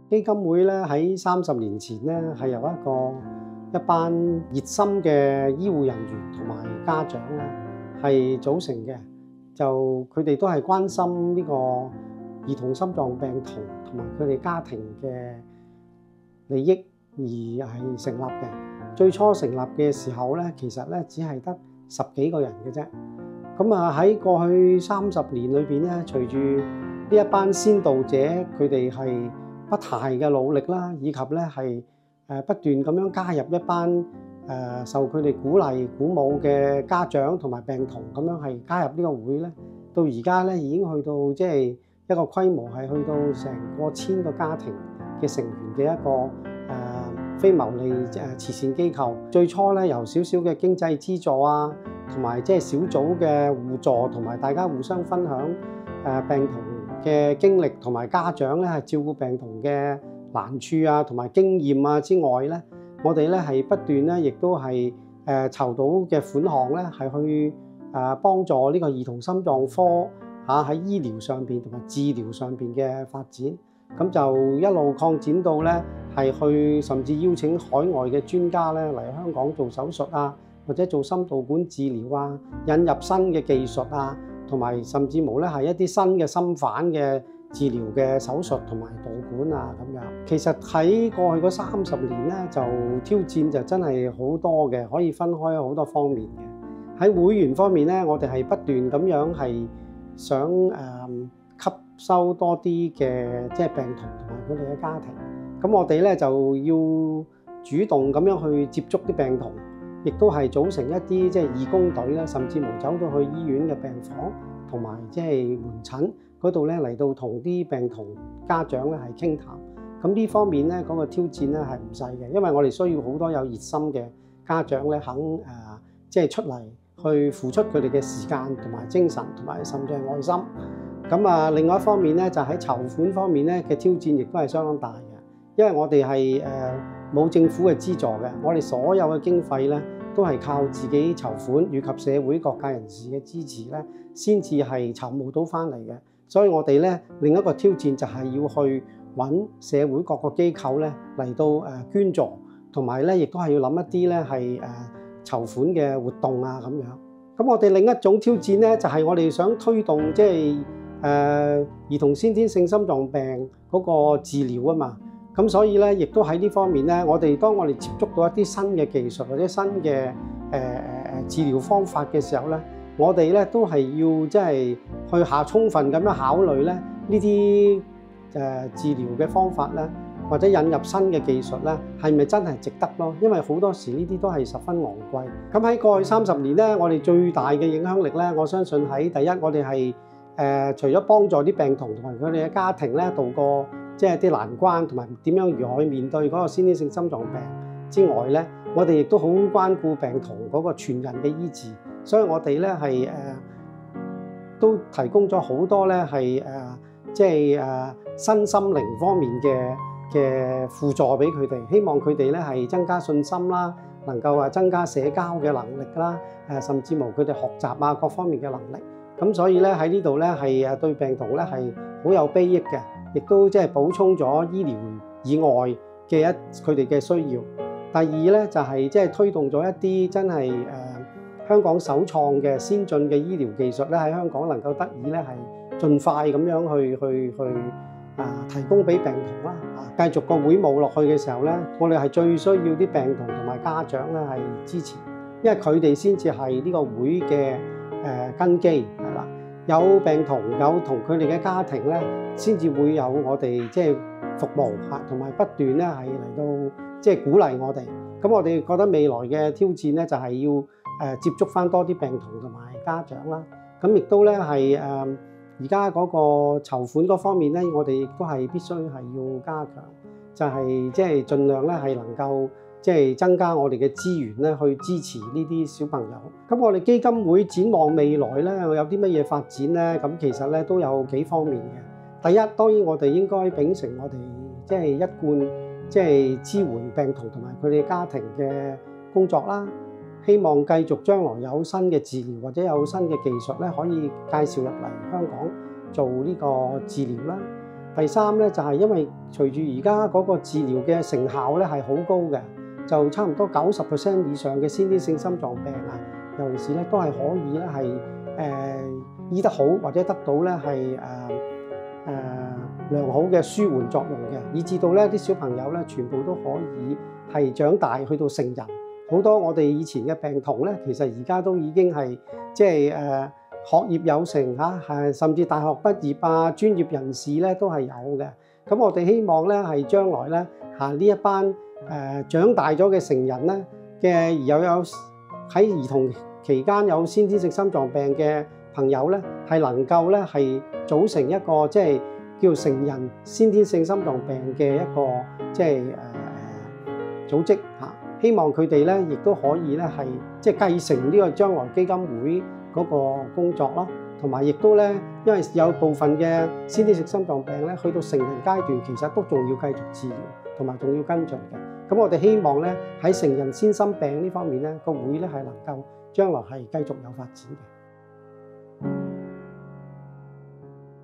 基金會咧喺30年前咧係由一班熱心嘅醫護人員同埋家長咧係組成嘅，就佢哋都係關心呢個兒童心臟病童同埋佢哋家庭嘅利益而係成立嘅。最初成立嘅時候咧，其實咧只係得10幾個人嘅啫。咁啊喺過去30年裏邊咧，隨住呢一班先導者佢哋係不懈嘅努力啦，以及咧係不斷咁樣加入一班受佢哋鼓勵鼓舞嘅家長同埋病童，咁樣係加入呢個會咧，到而家咧已經去到即係一個規模係去到成過千個家庭嘅成員嘅一個非牟利慈善機構。最初咧由少少嘅經濟資助啊，同埋即係小組嘅互助，同埋大家互相分享病童嘅經歷，同埋家長咧係照顧病童嘅難處啊，同埋經驗啊之外咧，我哋咧係不斷咧，亦都係籌到嘅款項咧，係去幫助呢個兒童心臟科喺醫療上邊同埋治療上邊嘅發展。咁就一路擴展到咧係去甚至邀請海外嘅專家咧嚟香港做手術啊，或者做心導管治療啊，引入新嘅技術啊，同埋甚至無咧係一啲新嘅心瓣嘅治療嘅手術同埋導管啊咁樣。其實喺過去嗰30年咧，就挑戰就真係好多嘅，可以分開好多方面嘅。喺會員方面咧，我哋係不斷咁樣係想吸收多啲嘅即係病童同埋佢哋嘅家庭。咁我哋咧就要主動咁樣去接觸啲病童，亦都係組成一啲即係義工隊啦，甚至乎走到去醫院嘅病房同埋即係門診嗰度咧嚟到同啲病童家長咧係傾談。咁呢方面咧嗰個挑戰咧係唔細嘅，因為我哋需要好多有熱心嘅家長咧肯即係出嚟去付出佢哋嘅時間同埋精神同埋甚至係愛心。咁另外一方面咧就喺籌款方面咧嘅挑戰亦都係相當大嘅，因為我哋係冇政府嘅資助嘅，我哋所有嘅經費咧都係靠自己籌款以及社會各界人士嘅支持咧，先至係籌募到翻嚟嘅。所以我哋咧另一個挑戰就係要去揾社會各個機構咧嚟到捐助，同埋咧亦都係要諗一啲咧係籌款嘅活動啊咁樣。咁我哋另一種挑戰咧就係我哋想推動即係兒童先天性心臟病嗰個治療啊嘛。咁所以咧，亦都喺呢方面咧，當我哋接觸到一啲新嘅技術或者新嘅治療方法嘅時候咧，我哋咧都係要即係去充分咁樣考慮咧呢啲治療嘅方法咧，或者引入新嘅技術咧，係咪真係值得咯？因為好多時呢啲都係十分昂貴。咁喺過去30年咧，我哋最大嘅影響力咧，我相信喺第一，我哋係除咗幫助啲病童同埋佢哋嘅家庭咧度過即係啲難關，同埋點樣如何去面對嗰個先天性心臟病之外咧，我哋亦都好關顧病童嗰個全人嘅醫治，所以我哋咧係都提供咗好多咧係即係身心靈方面嘅輔助俾佢哋，希望佢哋咧係增加信心啦，能夠增加社交嘅能力啦，甚至乎佢哋學習啊各方面嘅能力。咁所以咧喺呢度咧係對病童咧係好有裨益嘅，亦都即係補充咗醫療以外嘅佢哋嘅需要。第二咧就係即係推動咗一啲真係香港首創嘅先進嘅醫療技術咧喺香港能夠得以咧係盡快咁樣去提供俾病童啦。繼續個會務落去嘅時候咧，我哋係最需要啲病童同埋家長咧係支持，因為佢哋先至係呢個會嘅根基係啦。有病童有同佢哋嘅家庭咧，先至會有我哋即係服務同埋不斷咧係嚟到即係鼓勵我哋。咁我哋覺得未來嘅挑戰咧就係要接觸翻多啲病童同埋家長啦。咁亦都咧係而家嗰個籌款嗰方面咧，我哋亦都係必須係要加強，就係即係盡量咧係能夠即係增加我哋嘅資源咧，去支持呢啲小朋友。咁我哋基金會展望未來咧，有啲乜嘢發展咧？咁其實咧都有幾方面嘅。第一，當然我哋應該秉承我哋即係一貫即係支援病童同埋佢哋家庭嘅工作啦。希望繼續將來有新嘅治療或者有新嘅技術咧，可以介紹入嚟香港做呢個治療啦。第第三咧就係因為隨住而家嗰個治療嘅成效咧係好高嘅，就差唔多90% 以上嘅先天性心臟病啊，尤其是咧都係可以咧係醫得好或者得到咧係良好嘅舒緩作用嘅，以至到咧啲小朋友咧全部都可以係長大去到成人。好多我哋以前嘅病童咧，其實而家都已經係即係學業有成嚇，甚至大學畢業啊，專業人士咧都係有嘅。咁我哋希望咧係將來咧呢一班長大咗嘅成人咧嘅又有喺兒童期間有先天性心臟病嘅朋友咧，係能夠咧係組成一個即係叫成人先天性心臟病嘅一個即係組織嚇。希望佢哋咧亦都可以咧係即係繼承呢個將來基金會嗰個工作咯，同埋亦都咧，因為有部分嘅先天性心臟病咧，去到成人階段其實都仲要繼續治療，同埋仲要跟進嘅。咁我哋希望咧喺成人先心病呢方面咧，個會咧係能夠將來係繼續有發展嘅。